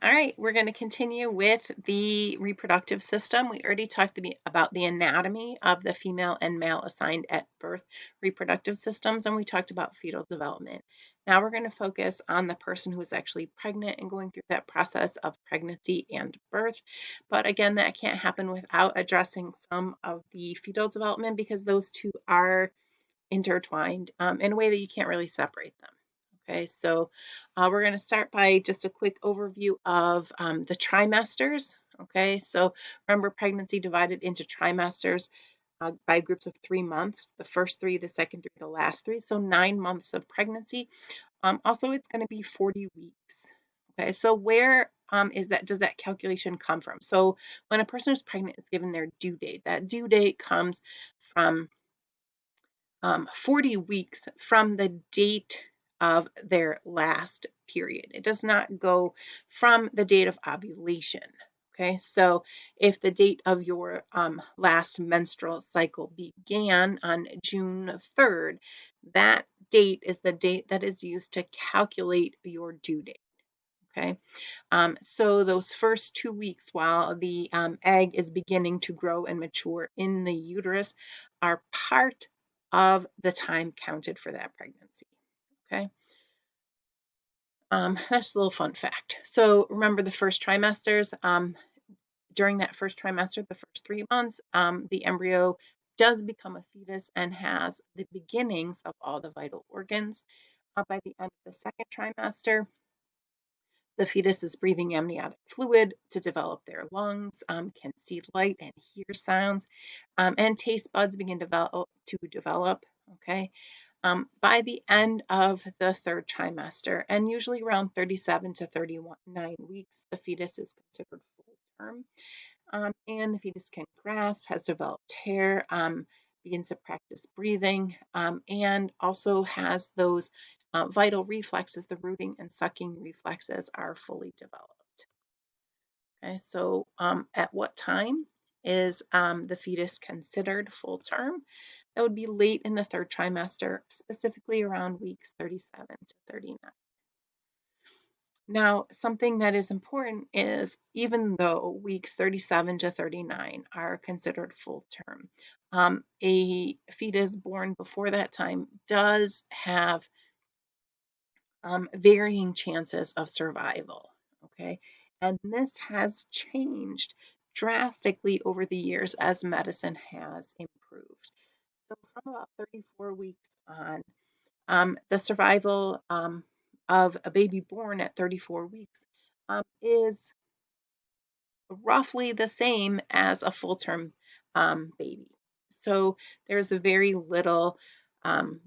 All right, we're going to continue with the reproductive system. We already talked about the anatomy of the female and male assigned at birth reproductive systems, and we talked about fetal development. Now we're going to focus on the person who is actually pregnant and going through that process of pregnancy and birth. But again, that can't happen without addressing some of the fetal development because those two are intertwined in a way that you can't really separate them. Okay, so we're going to start by just a quick overview of the trimesters. Okay, so remember pregnancy divided into trimesters by groups of 3 months, the first three, the second three, the last three, so 9 months of pregnancy. Also, it's going to be 40 weeks. Okay, so where does that calculation come from? So when a person is pregnant is given their due date. That due date comes from 40 weeks from the date of their last period. It does not go from the date of ovulation. Okay, so if the date of your last menstrual cycle began on June 3rd, that date is the date that is used to calculate your due date. Okay, so those first 2 weeks while the egg is beginning to grow and mature in the uterus are part of the time counted for that pregnancy. Okay, that's a little fun fact. So remember the first trimesters. During that first trimester, the first 3 months, the embryo does become a fetus and has the beginnings of all the vital organs. By the end of the second trimester, the fetus is breathing amniotic fluid to develop their lungs, can see light and hear sounds, and taste buds begin to develop. Okay. By the end of the third trimester, and usually around 37 to 39 weeks, the fetus is considered full term. And the fetus can grasp, has developed hair, begins to practice breathing, and also has those vital reflexes, the rooting and sucking reflexes are fully developed. Okay, so at what time is the fetus considered full term? That would be late in the third trimester, specifically around weeks 37 to 39. Now, something that is important is even though weeks 37 to 39 are considered full term, a fetus born before that time does have varying chances of survival. Okay, and this has changed drastically over the years as medicine has improved. So, from about 34 weeks on, the survival of a baby born at 34 weeks is roughly the same as a full term baby. So there's a very little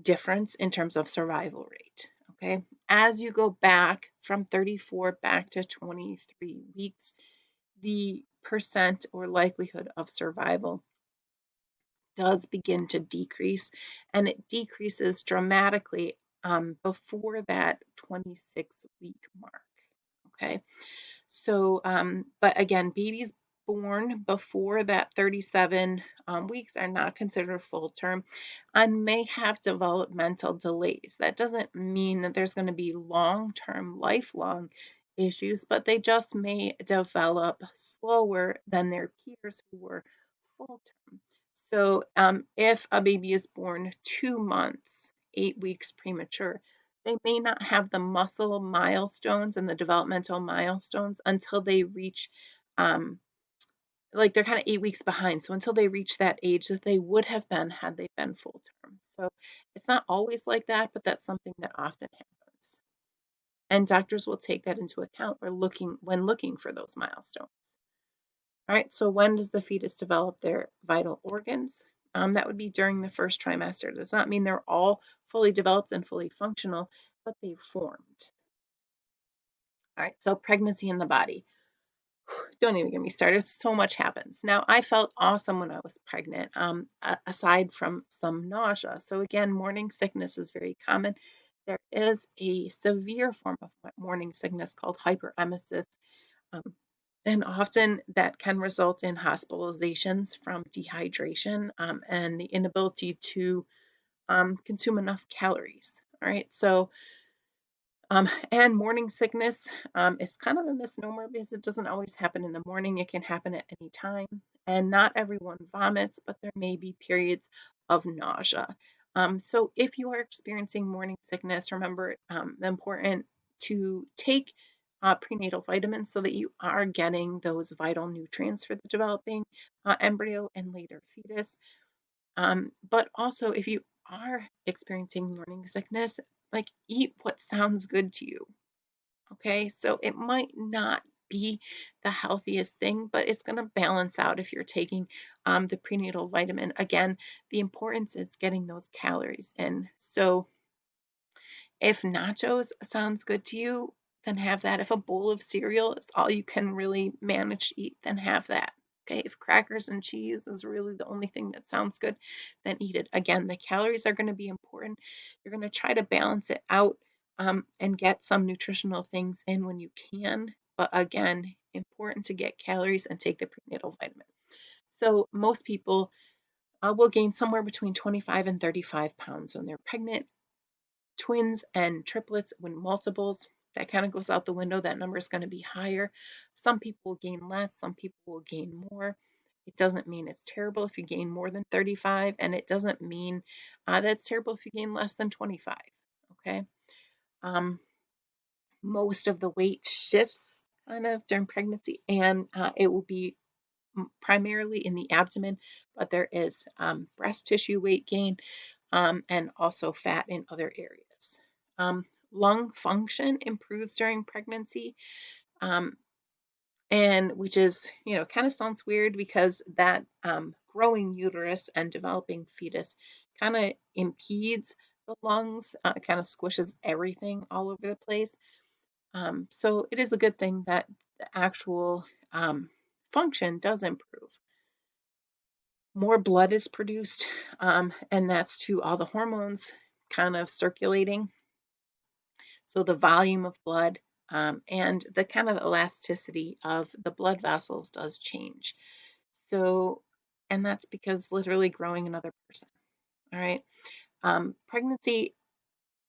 difference in terms of survival rate. Okay, as you go back from 34 back to 23 weeks, the percent or likelihood of survival does begin to decrease, and it decreases dramatically before that 26-week mark. Okay, so, but again, babies born before that 37 weeks are not considered full term and may have developmental delays. That doesn't mean that there's going to be long term, lifelong issues, but they just may develop slower than their peers who were full term. So, if a baby is born 2 months, 8 weeks premature, they may not have the muscle milestones and the developmental milestones until they reach, like they're kind of 8 weeks behind. So until they reach that age that they would have been had they been full term. So it's not always like that, but that's something that often happens. And doctors will take that into account when looking for those milestones. All right, so when does the fetus develop their vital organs? That would be during the first trimester. It does not mean they're all fully developed and fully functional, but they've formed. All right, so pregnancy in the body. Don't even get me started. So much happens. Now, I felt awesome when I was pregnant, aside from some nausea. So, again, morning sickness is very common. There is a severe form of morning sickness called hyperemesis. Um, and often that can result in hospitalizations from dehydration and the inability to consume enough calories. All right. So, And morning sickness is kind of a misnomer because it doesn't always happen in the morning. It can happen at any time. And not everyone vomits, but there may be periods of nausea. So if you are experiencing morning sickness, remember important to take prenatal vitamins so that you are getting those vital nutrients for the developing embryo and later fetus. But also, if you are experiencing morning sickness, like eat what sounds good to you. Okay, so it might not be the healthiest thing, but it's going to balance out if you're taking the prenatal vitamin. Again, the importance is getting those calories in. So if nachos sounds good to you, then have that. If a bowl of cereal is all you can really manage to eat, then have that. Okay, if crackers and cheese is really the only thing that sounds good, then eat it. Again, the calories are going to be important. You're going to try to balance it out and get some nutritional things in when you can. But again, important to get calories and take the prenatal vitamin. So most people will gain somewhere between 25 and 35 pounds when they're pregnant. Twins and triplets, when multiples, that kind of goes out the window. That number is going to be higher. Some people will gain less, some people will gain more. It doesn't mean it's terrible if you gain more than 35, and it doesn't mean that it's terrible if you gain less than 25. Okay. Um, Most of the weight shifts kind of during pregnancy, and it will be primarily in the abdomen, but there is breast tissue weight gain and also fat in other areas. Lung function improves during pregnancy, um, and which is, kind of sounds weird because that growing uterus and developing fetus kind of impedes the lungs, kind of squishes everything all over the place. So it is a good thing that the actual function does improve. More blood is produced, and that's to all the hormones kind of circulating. So the volume of blood and the kind of elasticity of the blood vessels does change. So, and that's because literally growing another person. All right. Pregnancy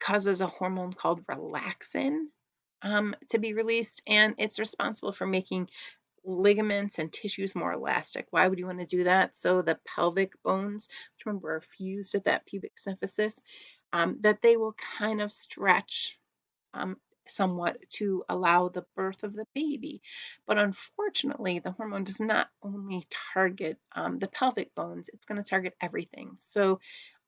causes a hormone called relaxin to be released, and it's responsible for making ligaments and tissues more elastic. Why would you want to do that? So the pelvic bones, which remember are fused at that pubic symphysis, that they will kind of stretch um, somewhat to allow the birth of the baby. But unfortunately, the hormone does not only target the pelvic bones, it's going to target everything. So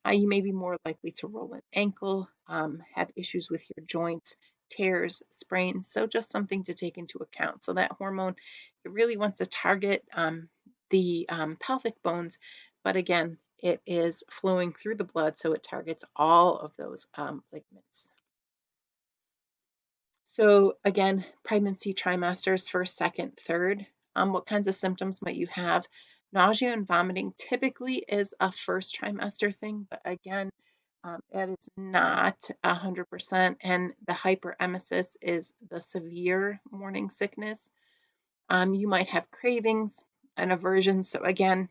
you may be more likely to roll an ankle, have issues with your joints, tears, sprains. So just something to take into account. So that hormone, it really wants to target the pelvic bones, but again, it is flowing through the blood, so it targets all of those ligaments. So again, pregnancy trimesters, first, second, third. What kinds of symptoms might you have? Nausea and vomiting typically is a first trimester thing, but again, it is not 100%. And the hyperemesis is the severe morning sickness. You might have cravings and aversion. So again,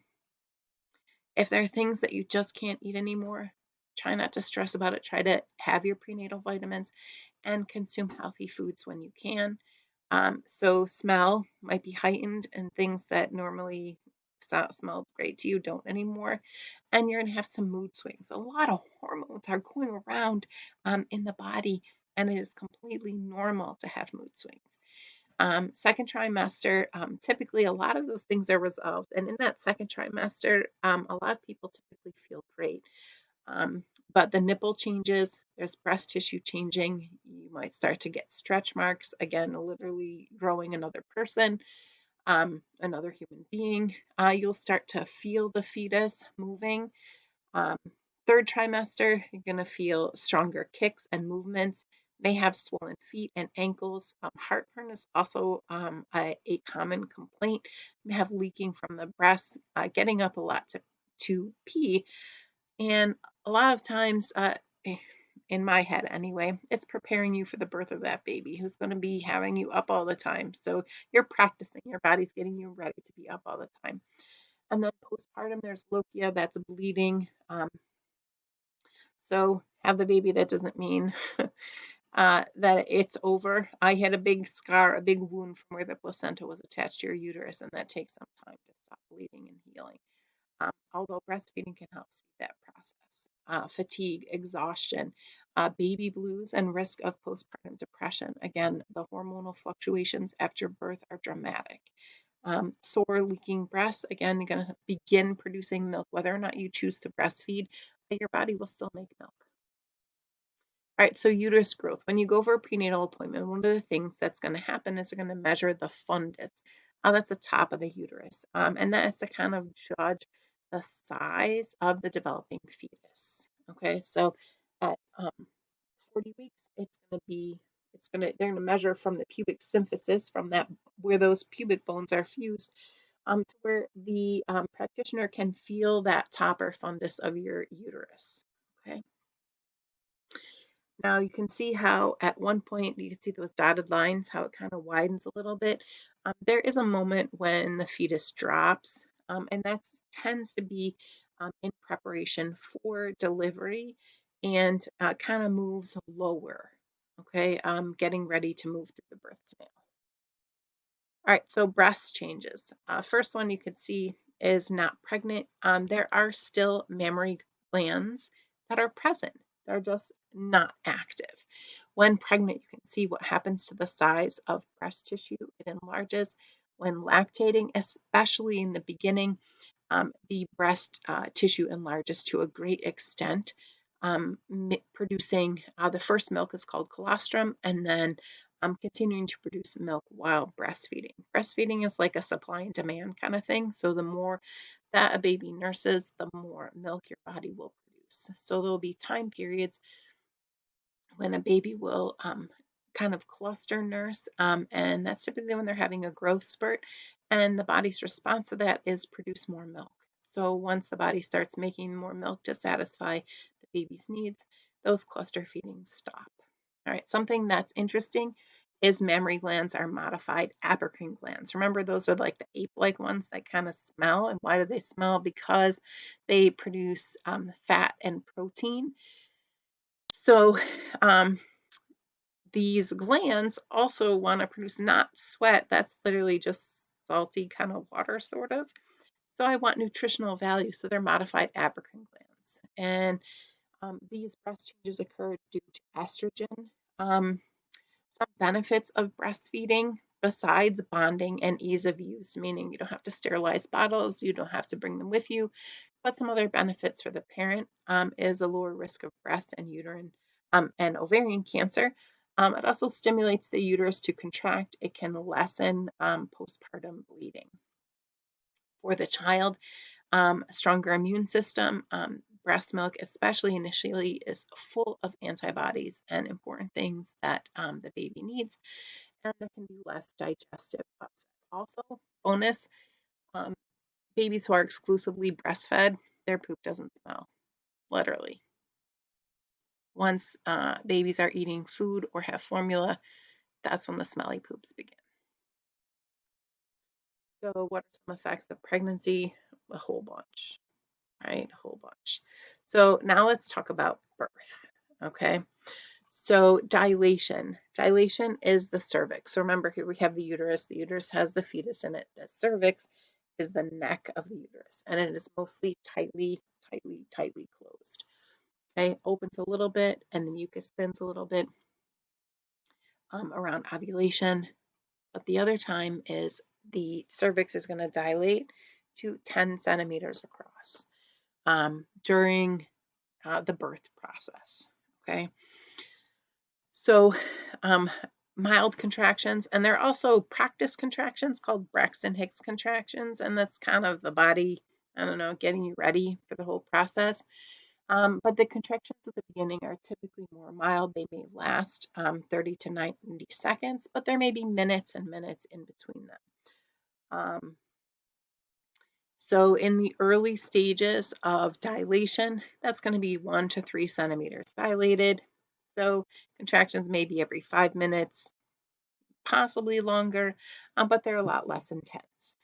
if there are things that you just can't eat anymore, try not to stress about it. Try to have your prenatal vitamins and consume healthy foods when you can. So smell might be heightened, and things that normally smell great to you don't anymore. And you're going to have some mood swings. A lot of hormones are going around in the body, and it is completely normal to have mood swings. Second trimester, typically a lot of those things are resolved. And in that second trimester, a lot of people typically feel great. But the nipple changes, there's breast tissue changing. You might start to get stretch marks, again, literally growing another person, another human being. You'll start to feel the fetus moving. Um, Third trimester, you're going to feel stronger kicks and movements, may have swollen feet and ankles. Heartburn is also a common complaint. You may have leaking from the breast, getting up a lot to pee. And a lot of times, in my head anyway, it's preparing you for the birth of that baby who's going to be having you up all the time. So you're practicing, your body's getting you ready to be up all the time. And then postpartum, there's lochia, that's bleeding. So have the baby, that doesn't mean that it's over. I had a big scar, a big wound from where the placenta was attached to your uterus, and that takes some time to stop bleeding and healing. Although breastfeeding can help speed that process. Fatigue, exhaustion, baby blues, and risk of postpartum depression. Again, the hormonal fluctuations after birth are dramatic. Sore, leaking breasts, again, you're going to begin producing milk, whether or not you choose to breastfeed, but your body will still make milk. All right, so uterus growth. When you go for a prenatal appointment, one of the things that's going to happen is they're going to measure the fundus. That's the top of the uterus. And that is to kind of judge the size of the developing fetus. Okay, so at 40 weeks, they're going to measure from the pubic symphysis, from that where those pubic bones are fused, to where the practitioner can feel that top or fundus of your uterus. Okay. Now you can see how at one point you can see those dotted lines, how it kind of widens a little bit. There is a moment when the fetus drops, and that tends to be in preparation for delivery and kind of moves lower, okay, getting ready to move through the birth canal. All right, so breast changes. First one you can see is not pregnant. There are still mammary glands that are present. They're just not active. When pregnant, you can see what happens to the size of breast tissue. It enlarges. When lactating, especially in the beginning, the breast tissue enlarges to a great extent, producing the first milk is called colostrum, and then continuing to produce milk while breastfeeding. Breastfeeding is like a supply and demand kind of thing. So the more that a baby nurses, the more milk your body will produce. So there will be time periods when a baby will kind of cluster nurse, and that's typically when they're having a growth spurt, and the body's response to that is produce more milk. So once the body starts making more milk to satisfy the baby's needs, those cluster feedings stop. All right, something that's interesting is mammary glands are modified apocrine glands. Remember, those are like the ape-like ones that kind of smell. And why do they smell? Because they produce fat and protein. So these glands also want to produce not sweat, that's literally just salty kind of water, sort of. So I want nutritional value, so they're modified apocrine glands. And these breast changes occur due to estrogen. Some benefits of breastfeeding, besides bonding and ease of use, meaning you don't have to sterilize bottles, you don't have to bring them with you, but some other benefits for the parent is a lower risk of breast and uterine and ovarian cancer. It also stimulates the uterus to contract. It can lessen postpartum bleeding. For the child, a stronger immune system. Breast milk, especially initially, is full of antibodies and important things that the baby needs, and there can be less digestive upset. Also, bonus, um, babies who are exclusively breastfed, their poop doesn't smell, literally. Once babies are eating food or have formula, that's when the smelly poops begin. So what are some effects of pregnancy? A whole bunch, right? A whole bunch. So now let's talk about birth, okay? So dilation. Dilation is the cervix. So remember, here we have the uterus. The uterus has the fetus in it. The cervix is the neck of the uterus, and it is mostly tightly closed. Okay, opens a little bit, and the mucus thins a little bit around ovulation. But the other time is the cervix is going to dilate to 10 centimeters across during the birth process. Okay. So mild contractions, and there are also practice contractions called Braxton Hicks contractions, and that's kind of the body, I don't know, getting you ready for the whole process. But the contractions at the beginning are typically more mild. They may last 30 to 90 seconds, but there may be minutes and minutes in between them. So in the early stages of dilation, that's going to be 1 to 3 centimeters dilated. So contractions may be every 5 minutes, possibly longer, but they're a lot less intense.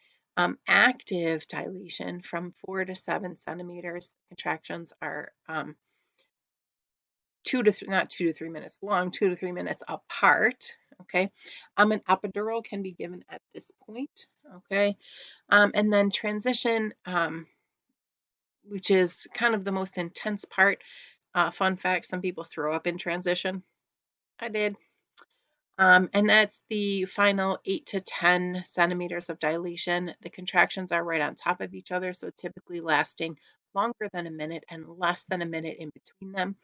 Active dilation from 4 to 7 centimeters, contractions are not 2 to 3 minutes long, 2 to 3 minutes apart. Okay, an epidural can be given at this point. Okay, and then transition, which is kind of the most intense part. Fun fact: some people throw up in transition. I did. And that's the final 8 to 10 centimeters of dilation. The contractions are right on top of each other, so typically lasting longer than a minute and less than a minute in between them,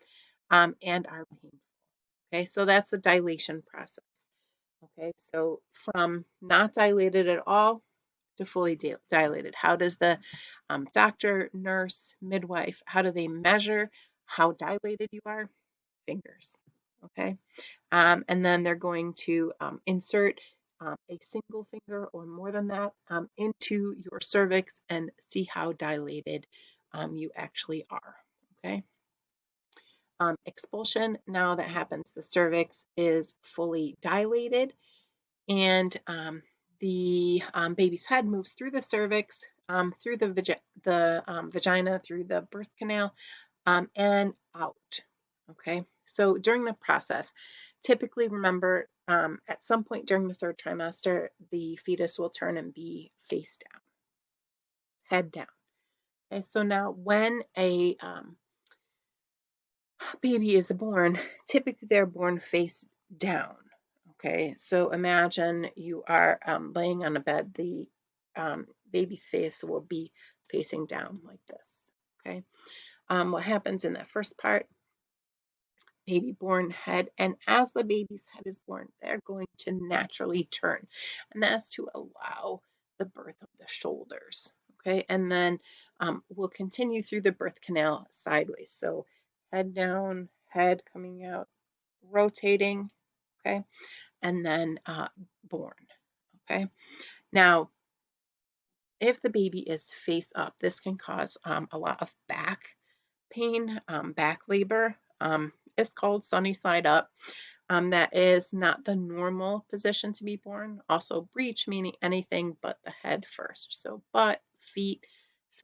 and are painful. Okay, so that's the dilation process. Okay, so from not dilated at all to fully dilated. How does the doctor, nurse, midwife, how do they measure how dilated you are? Fingers. Okay. And then they're going to insert a single finger or more than that into your cervix and see how dilated you actually are. Okay. Expulsion, now that happens, the cervix is fully dilated, and the baby's head moves through the cervix, through the vagina, through the birth canal, and out. Okay, so during the process, typically remember at some point during the 3rd trimester, the fetus will turn and be face down, head down. Okay, so now when a baby is born, typically they're born face down. Okay, so imagine you are laying on a bed, the baby's face will be facing down like this. Okay, what happens in that first part? Baby born head, and as the baby's head is born, they're going to naturally turn, and that's to allow the birth of the shoulders. Okay, and then we'll continue through the birth canal sideways, so head down, head coming out, rotating. Okay, and then born. Okay, now if the baby is face up, this can cause a lot of back pain, back labor. It's called sunny side up. That is not the normal position to be born. Also breech, meaning anything but the head first. So butt, feet,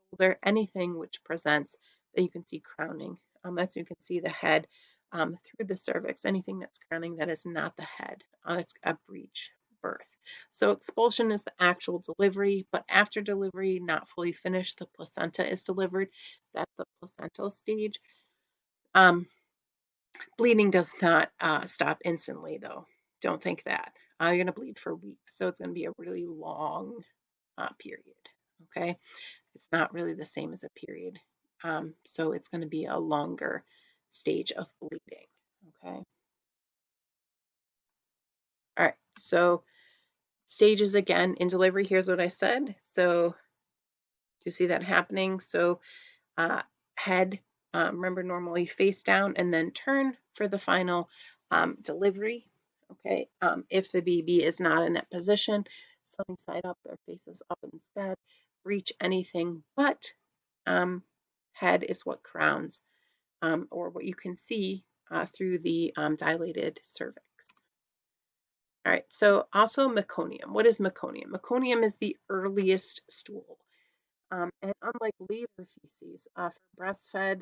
shoulder, anything which presents that you can see crowning. As you can see the head through the cervix, anything that's crowning that is not the head. It's a breech birth. So expulsion is the actual delivery, but after delivery, not fully finished, the placenta is delivered. That's the placental stage. Bleeding does not stop instantly, though. Don't think that. You're going to bleed for weeks, so it's going to be a really long period. Okay, it's not really the same as a period, so it's going to be a longer stage of bleeding. Okay. All right. So stages again in delivery. Here's what I said. So do you see that happening? So head, remember normally face down, and then turn for the final delivery. Okay, if the baby is not in that position, sunny side up, their face is up instead. Reach anything but head is what crowns, or what you can see through the dilated cervix. All right, so also meconium. What is meconium? Meconium is the earliest stool. And unlike later feces, for breastfed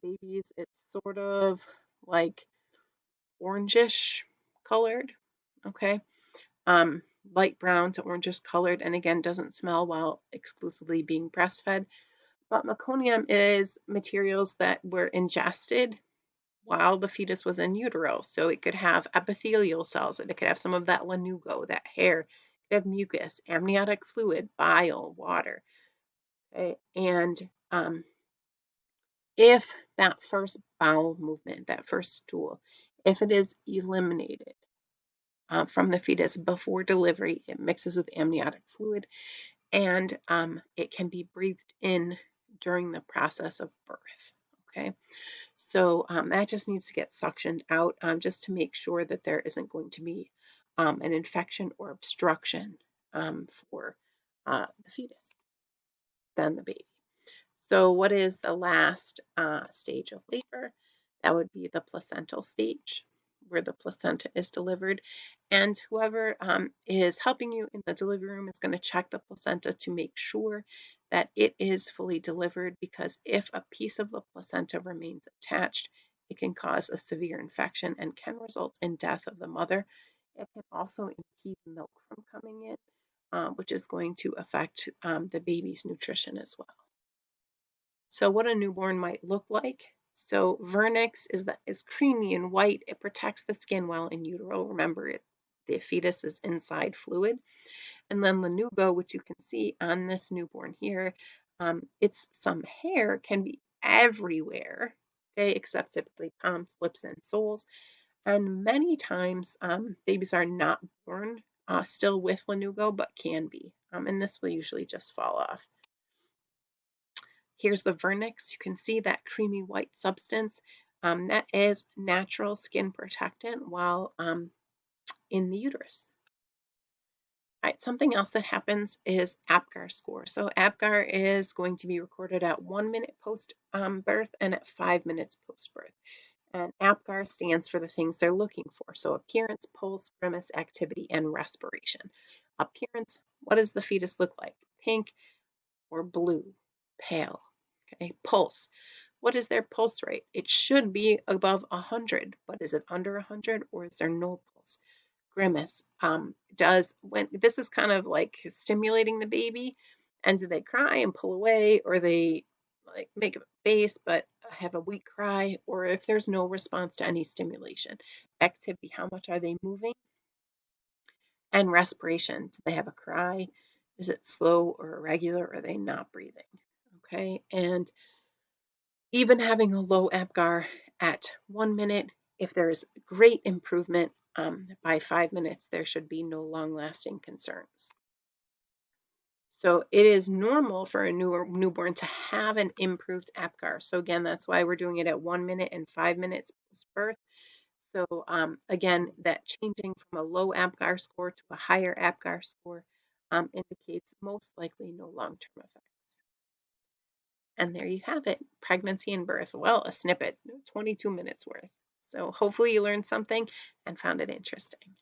babies, it's sort of like orangish colored, okay? Light brown to orangish colored, and again, doesn't smell while exclusively being breastfed. But meconium is materials that were ingested while the fetus was in utero. So it could have epithelial cells, and it could have some of that lanugo, that hair, it could have mucus, amniotic fluid, bile, water. Okay? And if that first bowel movement, that first stool, if it is eliminated from the fetus before delivery, it mixes with amniotic fluid, and it can be breathed in during the process of birth. Okay, so that just needs to get suctioned out just to make sure that there isn't going to be an infection or obstruction for the fetus, then the baby. So what is the last stage of labor? That would be the placental stage, where the placenta is delivered. And whoever is helping you in the delivery room is going to check the placenta to make sure that it is fully delivered, because if a piece of the placenta remains attached, It can cause a severe infection and can result in death of the mother. It can also impede milk from coming in, which is going to affect the baby's nutrition as well. So what a newborn might look like. So vernix is creamy and white. It protects the skin while in utero. Remember, the fetus is inside fluid. And then lanugo, which you can see on this newborn here, it's some hair can be everywhere, okay, except typically palms, lips, and soles. And many times babies are not born still with lanugo, but can be. And this will usually just fall off. Here's the vernix. You can see that creamy white substance. That is natural skin protectant while in the uterus. All right, something else that happens is apgar score. So apgar is going to be recorded at 1 minute post birth and at 5 minutes post birth. And apgar stands for the things they're looking for. So appearance, pulse, grimace, activity, and respiration. Appearance, what does the fetus look like? Pink or blue? Pale. Okay, pulse. What is their pulse rate? It should be above 100, but is it under 100 or is there no pulse? Grimace when this is kind of like stimulating the baby, and do they cry and pull away, or they like make a face but have a weak cry, or if there's no response to any stimulation. Activity, how much are they moving? And respiration, do they have a cry? Is it slow or irregular? Or are they not breathing? Okay, and even having a low apgar at 1 minute, if there's great improvement by 5 minutes, there should be no long-lasting concerns. So it is normal for a newborn to have an improved apgar. So again, that's why we're doing it at 1 minute and 5 minutes post-birth. So again, that changing from a low apgar score to a higher apgar score indicates most likely no long-term effects. And there you have it, pregnancy and birth. Well, a snippet, 22 minutes worth. So hopefully you learned something and found it interesting.